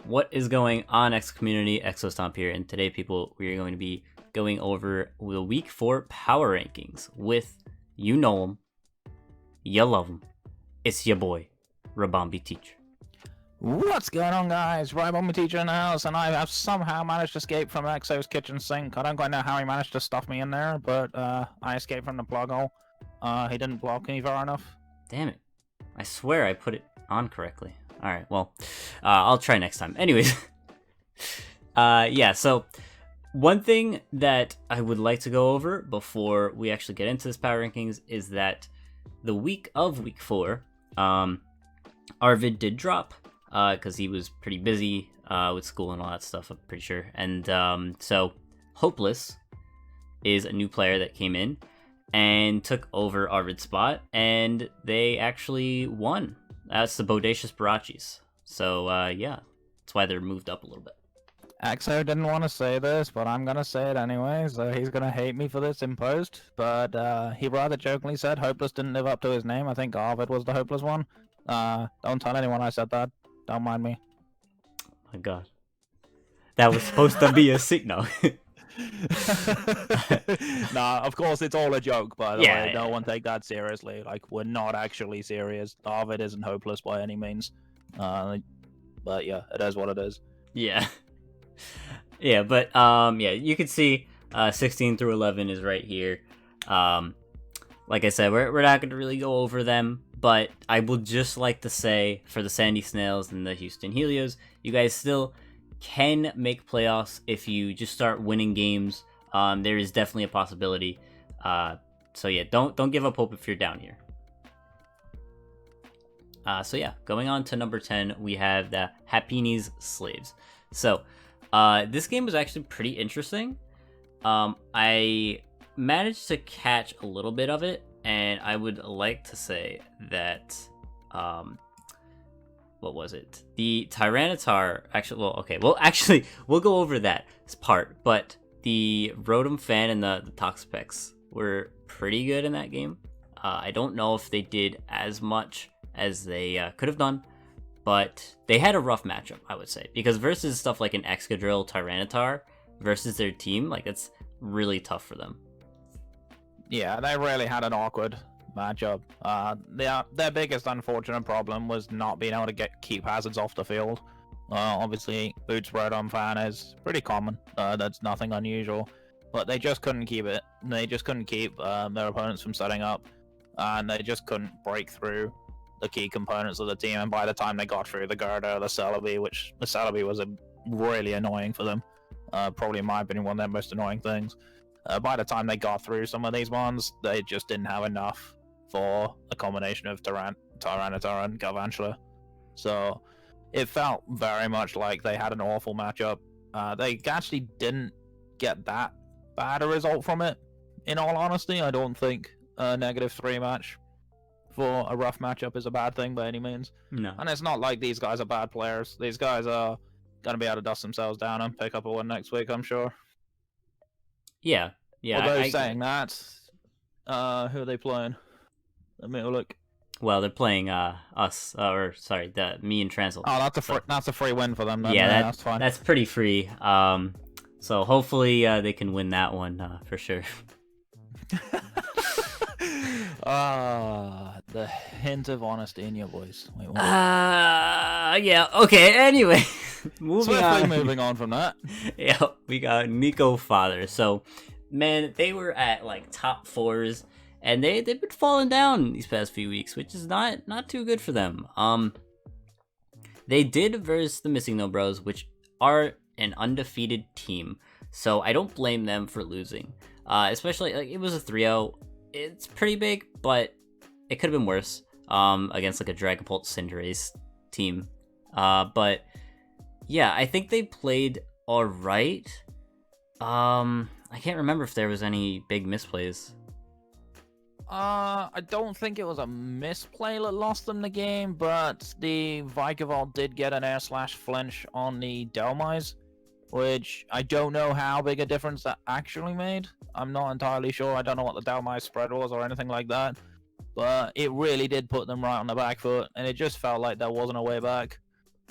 What is going on, X community? Exostomp here, and today, people, we are going to be going over the Week 4 power rankings with, you know him, you love him, it's your boy, RibombeeTeacher. What's going on, guys? RibombeeTeacher in the house, and I have somehow managed to escape from Exo's kitchen sink. I don't quite know how he managed to stuff me in there, but I escaped from the plug hole. He didn't block me far enough. Damn it. I swear I put it on correctly. Alright, well, I'll try next time. Anyways, yeah, so one thing that I would like to go over before we actually get into this power rankings is that the week of Week 4, Arvid did drop, because he was pretty busy with school and all that stuff, I'm pretty sure. And so Hopeless is a new player that came in and took over Arvid's spot, and they actually won. That's the Bodacious Barachis. So yeah, that's why they're moved up a little bit. Exo didn't want to say this, but I'm gonna say it anyway, so he's gonna hate me for this in post. But he rather jokingly said Hopeless didn't live up to his name. I think Arvid was the Hopeless one. Don't tell anyone I said that. Don't mind me. My god. That was supposed to be a signal. Nah, of course it's all a joke, by the way. Yeah. No one take that seriously. Like, we're not actually serious. Arvid isn't hopeless by any means. But yeah, it is what it is. Yeah. Yeah, but yeah, you can see 16 through 11 is right here. Like I said, we're not going to really go over them, but I would just like to say for the Sandy Snails and the Houston Helios, you guys still can make playoffs if you just start winning games. There is definitely a possibility. So yeah, don't give up hope if you're down here. So yeah, going on to number 10, we have the Hapini's Slaves. So this game was actually pretty interesting. I managed to catch a little bit of it, and I would like to say that what was it? The Tyranitar actually, we'll go over that part, but the Rotom Fan and the Toxapex were pretty good in that game. I don't know if they did as much as they could have done, but they had a rough matchup, I would say, because versus stuff like an Excadrill Tyranitar versus their team, like, it's really tough for them. Yeah, they really had an awkward matchup. Their biggest unfortunate problem was not being able to keep hazards off the field. Obviously, Boots Rotom Fan is pretty common. That's nothing unusual. But they just couldn't keep it. They just couldn't keep their opponents from setting up. And they just couldn't break through the key components of the team. And by the time they got through the Gerda, the Celebi, which the Celebi was really annoying for them. Probably, in my opinion, one of their most annoying things. By the time they got through some of these ones, they just didn't have enough for a combination of Tyranitar and Galvantula. So it felt very much like they had an awful matchup. They actually didn't get that bad a result from it. In all honesty, I don't think a -3 match for a rough matchup is a bad thing by any means. No. And it's not like these guys are bad players. These guys are going to be able to dust themselves down and pick up a win next week, I'm sure. Yeah. Although saying that, who are they playing? Let me have a look. Well, they're playing us, me and Transil. Oh, that's a free win for them. Then. Yeah, that's fine. That's pretty free. So hopefully they can win that one for sure. The hint of honesty in your voice. Wait, what? Yeah. Okay. Anyway, moving on from that. Yeah, we got Nico Father. So, man, they were at like top 4s, and they've been falling down these past few weeks, which is not too good for them. They did versus the Missing No Bros, which are an undefeated team, so I don't blame them for losing. Especially, like, it was a 3-0. It's pretty big, but it could have been worse against like a Dragapult Cinderace team. But yeah, I think they played all right. I can't remember if there was any big misplays. I don't think it was a misplay that lost them the game, but the Vikavolt did get an air/flinch on the Delmise, which I don't know how big a difference that actually made. I'm not entirely sure. I don't know what the Delmise spread was or anything like that, but it really did put them right on the back foot, and it just felt like there wasn't a way back.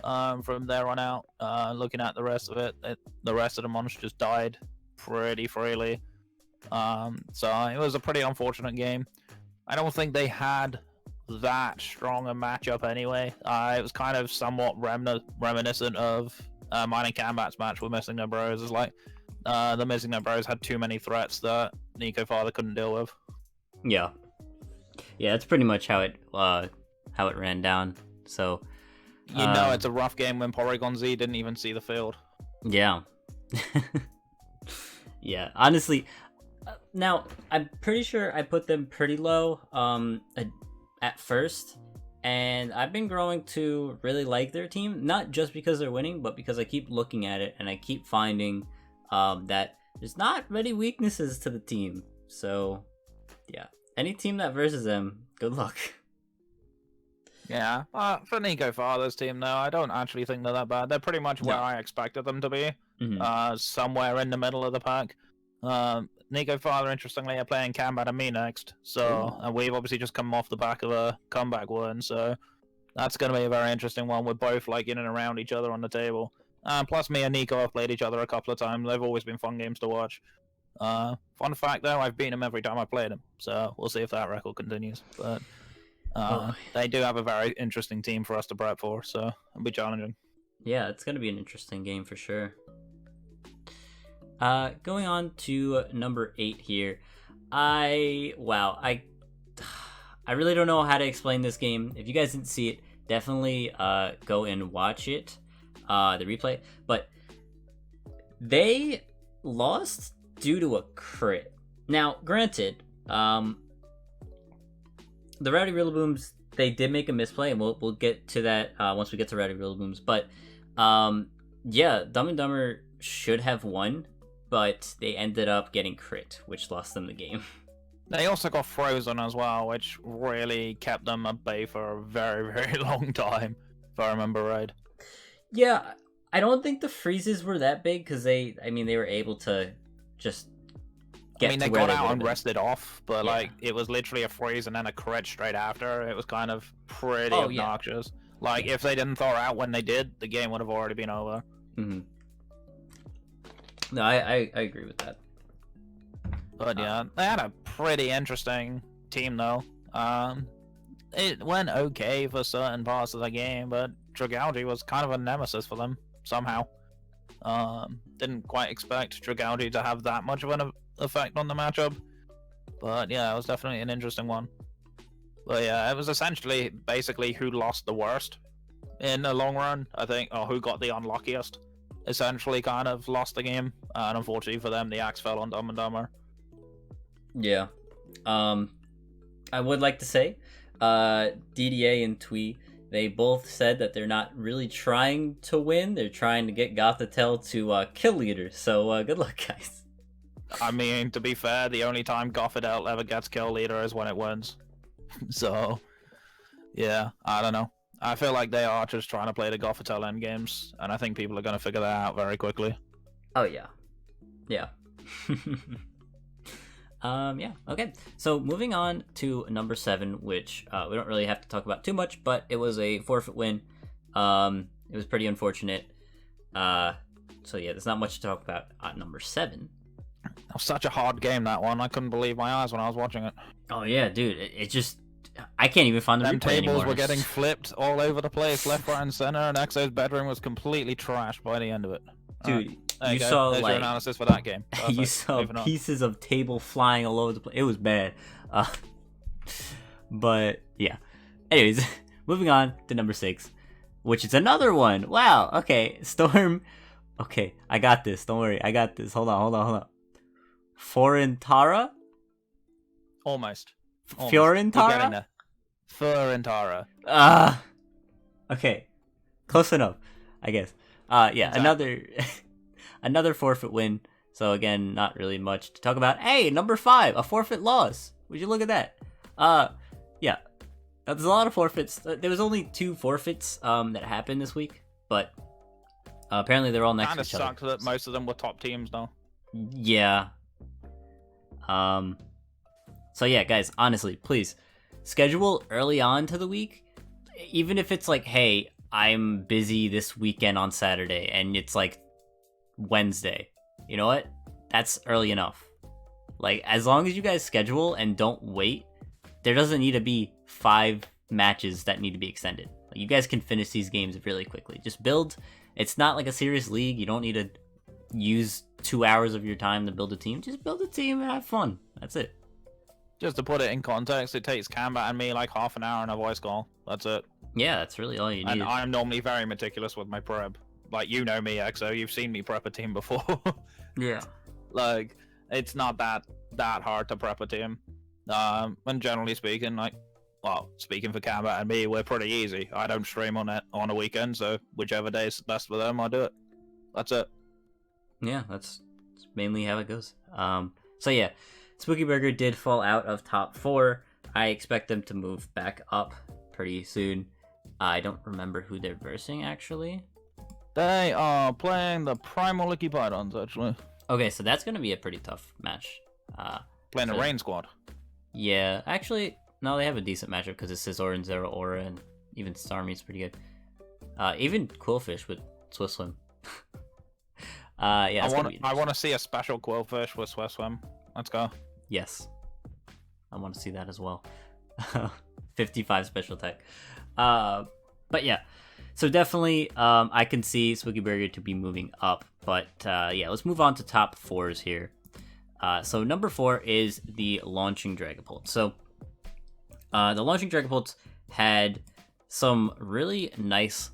from there on out. Looking at the rest of it, the rest of the monsters died pretty freely. So it was a pretty unfortunate game. I don't think they had that strong a matchup anyway. It was kind of somewhat reminiscent of mine and Cambat's match with Missing No Bros. It's like the Missing No Bros had too many threats that Nico Father couldn't deal with. Yeah, that's pretty much how it ran down. So it's a rough game when Porygon Z didn't even see the field. Yeah. Yeah, honestly, now I'm pretty sure I put them pretty low at first, and I've been growing to really like their team, not just because they're winning, but because I keep looking at it and I keep finding that there's not many weaknesses to the team. So yeah, any team that versus them, good luck. Yeah, for Nico Father's team, though, I don't actually think they're that bad. They're pretty much where I expected them to be, somewhere in the middle of the pack. Nico Father, interestingly, are playing Cambat and me next, so we've obviously just come off the back of a comeback win, so that's going to be a very interesting one. We're both like in and around each other on the table. Plus, me and Nico have played each other a couple of times. They've always been fun games to watch. Fun fact, though, I've beaten him every time I played him, so we'll see if that record continues. But they do have a very interesting team for us to prep for, so it'll be challenging. Yeah, it's going to be an interesting game for sure. Going on to number 8 here. I really don't know how to explain this game. If you guys didn't see it, definitely go and watch it, the replay. But they lost due to a crit. Now, granted, the Rowdy Rillabooms, they did make a misplay, and we'll get to that once we get to Rowdy Rillabooms. But yeah, Dumb and Dumber should have won, but they ended up getting crit, which lost them the game. They also got frozen as well, which really kept them at bay for a very, very long time, if I remember right. Yeah, I don't think the freezes were that big, because they were able to just get they got out and rested off, but it was literally a freeze and then a crit straight after. It was kind of pretty obnoxious. Yeah. If they didn't thaw out when they did, the game would have already been over. Mm-hmm. No, I agree with that. But yeah, they had a pretty interesting team though. It went okay for certain parts of the game, but Dragalge was kind of a nemesis for them somehow. Didn't quite expect Dragalge to have that much of an effect on the matchup, but yeah, it was definitely an interesting one. But yeah, it was essentially basically who lost the worst in the long run, I think, or who got the unluckiest. Essentially kind of lost the game, and unfortunately for them, the axe fell on Dumb and Dumber. Yeah. I would like to say, DDA and Twee, they both said that they're not really trying to win, they're trying to get Gothitelle to kill leaders, so good luck, guys. I mean, to be fair, the only time Gothitelle ever gets kill leader is when it wins. So, yeah, I don't know. I feel like they are just trying to play the Gothitelle end games, and I think people are going to figure that out very quickly. Oh, yeah. Yeah. Yeah, okay. So, moving on to number 7, which we don't really have to talk about too much, but it was a forfeit win. It was pretty unfortunate. So, yeah, there's not much to talk about at number 7. It was such a hard game, that one. I couldn't believe my eyes when I was watching it. Oh, yeah, dude. It just... I can't even find the replay tables anymore. Were getting flipped all over the place, left, right, and center, and Exo's bedroom was completely trashed by the end of it. Dude, you saw There's your analysis for that game. Perfect. You saw pieces of table flying all over the place. It was bad. But yeah. Anyways, moving on to number 6, which is another one. Wow. Okay, Storm. Okay, I got this. Don't worry, I got this. Hold on. Forintara? Almost. Fiorentara? Fiorentara. Okay. Close enough, I guess. Yeah, exactly. another forfeit win. So again, not really much to talk about. Hey, number 5, a forfeit loss. Would you look at that? Yeah. There's a lot of forfeits. There was only 2 forfeits that happened this week, but apparently they're all next to each other. Kind of sucked that most of them were top teams now. Yeah. So yeah, guys, honestly, please schedule early on to the week. Even if it's like, hey, I'm busy this weekend on Saturday, and it's like Wednesday. You know what? That's early enough. Like, as long as you guys schedule and don't wait, there doesn't need to be 5 matches that need to be extended. Like, you guys can finish these games really quickly. Just build. It's not like a serious league. You don't need to use 2 hours of your time to build a team. Just build a team and have fun. That's it. Just to put it in context, it takes Combat and me like half an hour and a voice call. That's it. Yeah, that's really all you need. And I'm normally very meticulous with my prep. Like, you know me, XO. You've seen me prep a team before. Yeah. Like, it's not that hard to prep a team. And generally speaking, like, well, speaking for Combat and me, we're pretty easy. I don't stream on it on a weekend, so whichever day is best for them, I do it. That's it. Yeah, that's mainly how it goes. So yeah, Spooky Burger did fall out of top 4. I expect them to move back up pretty soon. I don't remember who they're versing, actually. They are playing the Primal Licky Pythons, actually. Okay, so that's going to be a pretty tough match. Playing the Rain Squad. Yeah, actually, no, they have a decent matchup because it's Scizor and Zero Aura, and even Starmie's pretty good. Even Quillfish with Swift Swim. Yeah, I want to see a special Quillfish with Swift Swim. Let's go. Yes. I want to see that as well. 55 special tech. But yeah. So definitely, I can see Spooky Burger to be moving up. But yeah, let's move on to top 4s here. So number 4 is the Launching Dragapult. So the Launching Dragapult had some really nice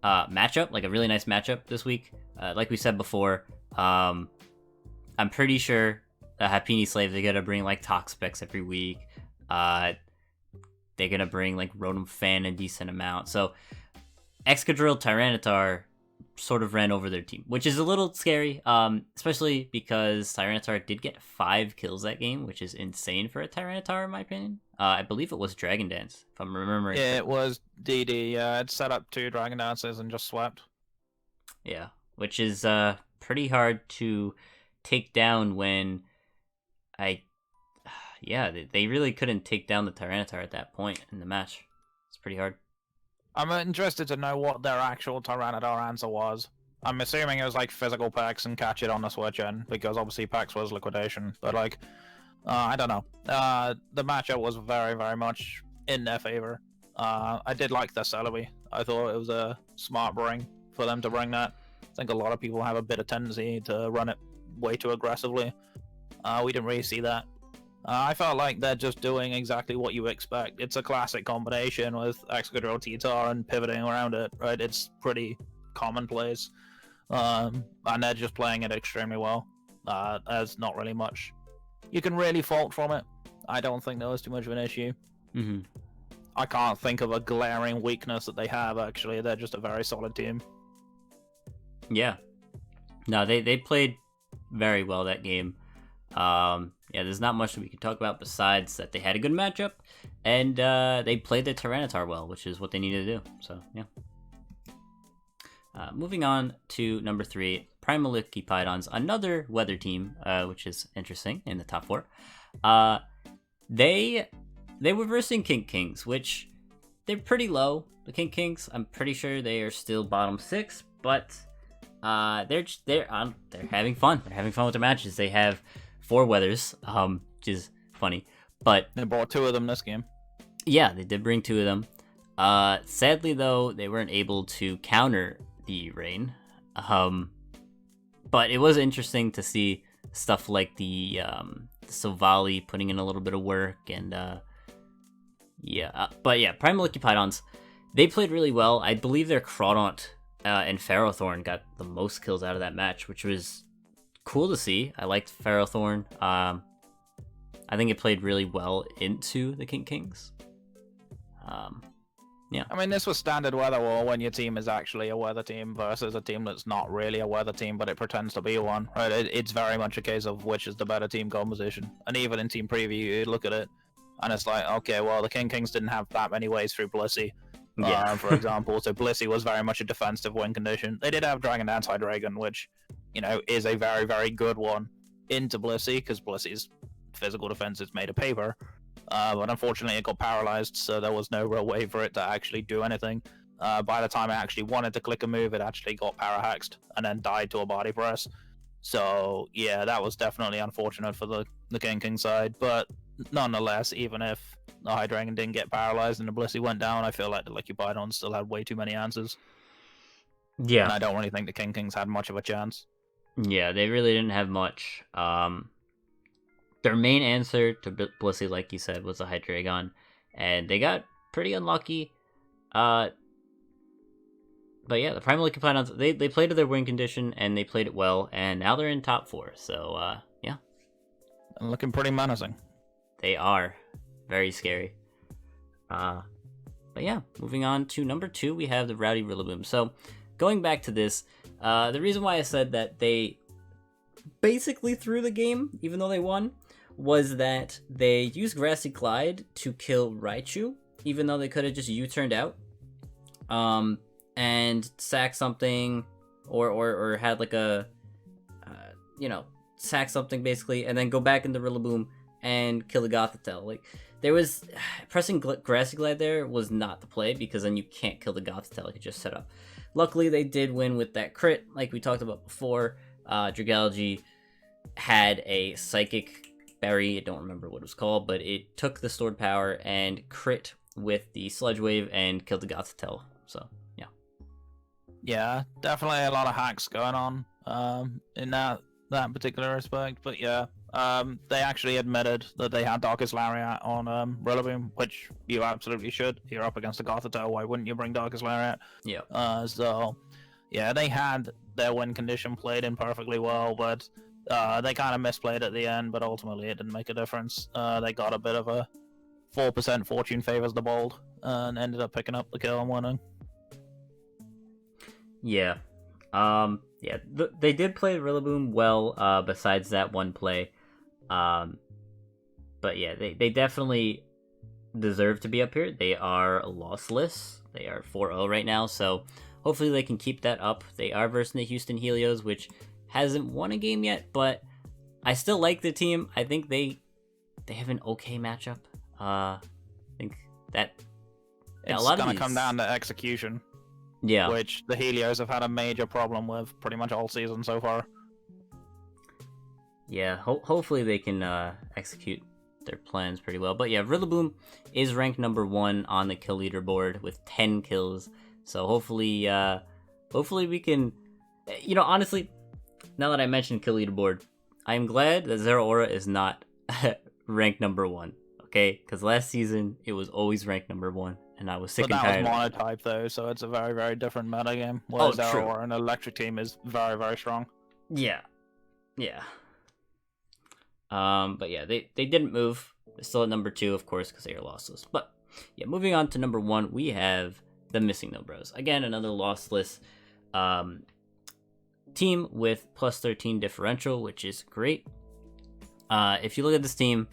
matchup, like a really nice matchup this week. Like we said before, I'm pretty sure Happini Slave, they're going to bring like Toxapex every week. They're going to bring like Rotom Fan a decent amount. So Excadrill Tyranitar sort of ran over their team, which is a little scary, especially because Tyranitar did get 5 kills that game, which is insane for a Tyranitar in my opinion. I believe it was Dragon Dance, if I'm remembering. Yeah, it was DD. It set up 2 Dragon Dances and just swept. Yeah, which is pretty hard to take down when they really couldn't take down the Tyranitar at that point in the match. It's pretty hard. I'm interested to know what their actual Tyranitar answer was. I'm assuming it was like physical Pex and catch it on the switch in, because obviously Pex was liquidation. But like, I don't know. The matchup was very, very much in their favor. I did like the Celebi. I thought it was a smart bring for them to bring that. I think a lot of people have a bit of tendency to run it way too aggressively. We didn't really see that. I felt like they're just doing exactly what you expect. It's a classic combination with Excadrill T-Tar and pivoting around it, right? It's pretty commonplace. And they're just playing it extremely well. There's not really much you can really fault from it. I don't think there was too much of an issue. Mm-hmm. I can't think of a glaring weakness that they have, actually. They're just a very solid team. Yeah. No, they played very well that game. Yeah, there's not much that we can talk about besides that they had a good matchup, and they played the Tyranitar well, which is what they needed to do. So, yeah. Moving on to number 3, Primal Licky Pythons, another weather team, which is interesting in the top 4. They were versing King Kings, which they're pretty low. The King Kings, I'm pretty sure they are still bottom 6, but they're having fun. They're having fun with their matches. They have 4 weathers, which is funny. But they brought 2 of them this game. Yeah, they did bring 2 of them. Sadly, though, they weren't able to counter the rain. But it was interesting to see stuff like the Silvally putting in a little bit of work, and but yeah, Primal Licky Pythons, they played really well. I believe their Crawdaunt and Ferrothorn got the most kills out of that match, which was cool to see. I liked Ferrothorn. I think it played really well into the King Kings. Yeah. I mean, this was standard weather war when your team is actually a weather team versus a team that's not really a weather team, but it pretends to be one, right? It's very much a case of which is the better team composition. And even in team preview, you look at it, and it's like, okay, well, the King Kings didn't have that many ways through Blissey, for example. So Blissey was very much a defensive win condition. They did have Dragon Dance Hydreigon, which, you know, is a very, very good one into Blissey, because Blissey's physical defense is made of paper. But unfortunately, it got paralyzed, so there was no real way for it to actually do anything. By the time I actually wanted to click a move, it actually got parahexed and then died to a body press. So yeah, that was definitely unfortunate for the King side. But nonetheless, even if the Hydragon didn't get paralyzed and the Blissey went down, I feel like the Licupidon still had way too many answers. Yeah. And I don't really think the Kings had much of a chance. Yeah, they really didn't have much. Their main answer to Blissey, like you said, was a Hydreigon, and they got pretty unlucky. But yeah, the Primal Licupidons, they played to their win condition, and they played it well, and now they're in top 4, so yeah. And looking pretty menacing. They are. Very scary. But yeah, moving on to number 2, we have the Rowdy Rillaboom. So, going back to this, the reason why I said that they basically threw the game, even though they won, was that they used Grassy Glide to kill Raichu, even though they could have just U-turned out, and sack something, or had like a, sack something basically, and then go back into Rillaboom and kill the Gothitelle. Like, there was pressing Grassy Glide there was not the play, because then you can't kill the Gothitelle. You just set up. Luckily, they did win with that crit, like we talked about before. Dragalge had a Psychic Berry, I don't remember what it was called, but it took the stored power and crit with the Sludge Wave and killed the Gothitelle. So, yeah. Yeah, definitely a lot of hacks going on in that particular respect. But yeah, they actually admitted that they had Darkest Lariat on Rillaboom, which you absolutely should. You're up against the Gothitelle, why wouldn't you bring Darkest Lariat? Yeah. So, yeah, they had their win condition played in perfectly well, but they kind of misplayed at the end, but ultimately it didn't make a difference. They got a bit of a 4% fortune favors the bold and ended up picking up the kill and winning. Yeah. They did play Rillaboom well, besides that one play. But yeah, they definitely deserve to be up here. They are lossless. They are 4-0 right now, so hopefully they can keep that up. They are versing the Houston Helios, which hasn't won a game yet, but I still like the team. I think they have an okay matchup. I think that it's gonna come down to execution. Yeah, which the Helios have had a major problem with pretty much all season so far. Yeah, hopefully they can execute their plans pretty well. But yeah, Rillaboom is ranked number 1 on the kill leaderboard with 10 kills. So hopefully we can, honestly, now that I mentioned kill leaderboard, I am glad that Zeraora is not ranked number 1. Okay, because last season it was always ranked number 1, and I was sick and tired. But that was monotype though, so it's a very, very different meta game. Whereas Zeraora, an electric team, is very, very strong. Yeah. But yeah, they didn't move. They're still at number 2, of course, because they are lossless. But yeah, moving on to number 1, we have the Missing No Bros. Again, another lossless team with plus 13 differential, which is great. If you look at this team,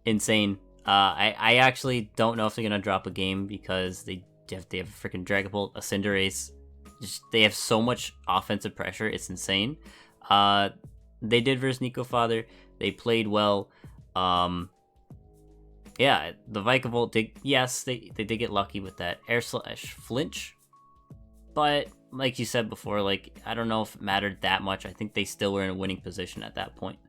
insane. I actually don't know if they're gonna drop a game, because they have a freaking Dragapult, a Cinderace. They have so much offensive pressure, it's insane. They did versus Nico Father. They played well. Yeah, the Vikavolt did. Yes, they did get lucky with that Air/Flinch, but like you said before, like, I don't know if it mattered that much. I think they still were in a winning position at that point.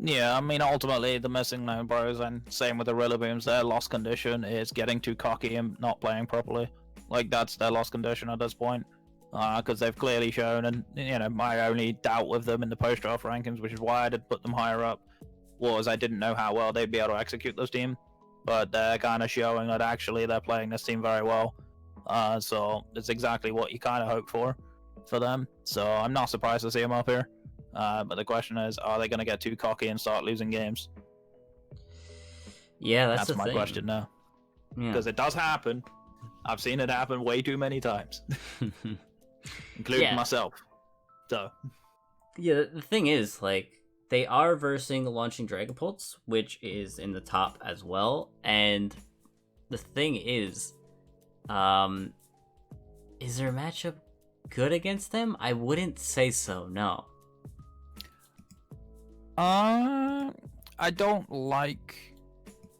Yeah, I mean, ultimately, the Missing No Bros, and same with the Rillabooms, their lost condition is getting too cocky and not playing properly. Like, that's their lost condition at this point. Because they've clearly shown, and, my only doubt with them in the post-draft rankings, which is why I did put them higher up, was I didn't know how well they'd be able to execute this team. But they're kind of showing that actually they're playing this team very well. So it's exactly what you kind of hope for them. So I'm not surprised to see them up here. But the question is, are they going to get too cocky and start losing games? Yeah, that's my question now. Because it does happen. I've seen it happen way too many times, including myself. So, yeah, the thing is, like, they are versing the launching Dragapults, which is in the top as well. And the thing is there a matchup good against them? I wouldn't say so, no. I don't like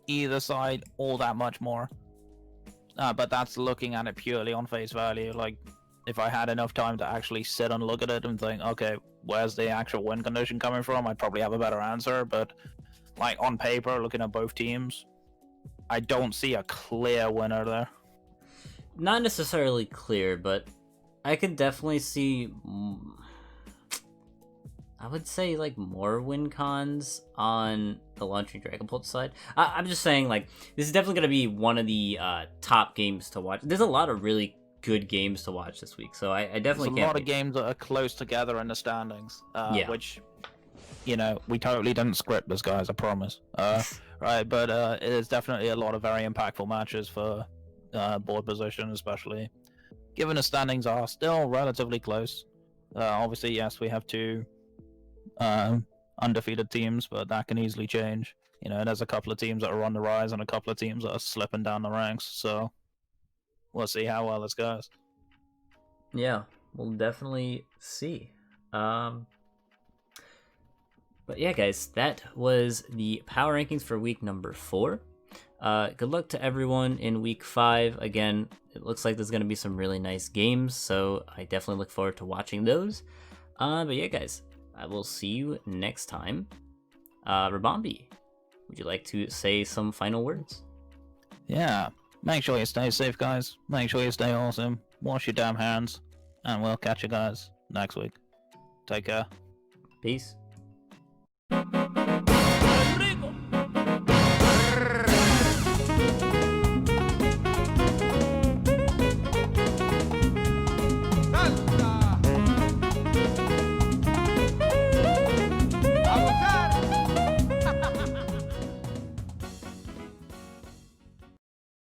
either side all that much more. but that's looking at it purely on face value. Like, if I had enough time to actually sit and look at it and think, okay, where's the actual win condition coming from, I'd probably have a better answer. But like on paper, looking at both teams, I don't see a clear winner there. Not necessarily clear, but I could definitely see. I would say like more win cons on the Launching Dragonbolt side. I'm just saying, like, this is definitely going to be one of the top games to watch. There's a lot of really good games to watch this week, so I definitely There's can't. A lot of games that are close together in the standings, which, you know, we totally didn't script this, guys. I promise. Right, but it is definitely a lot of very impactful matches for board position, especially given the standings are still relatively close. Obviously, yes, we have two undefeated teams, but that can easily change. You know, there's a couple of teams that are on the rise and a couple of teams that are slipping down the ranks. So we'll see how well this goes. Yeah, we'll definitely see. But yeah, guys, that was the power rankings for week number 4. Good luck to everyone in week 5. Again, it looks like there's going to be some really nice games, so I definitely look forward to watching those. But yeah, guys, I will see you next time. Ribombee, would you like to say some final words? Yeah, make sure you stay safe, guys. Make sure you stay awesome. Wash your damn hands. And we'll catch you guys next week. Take care. Peace.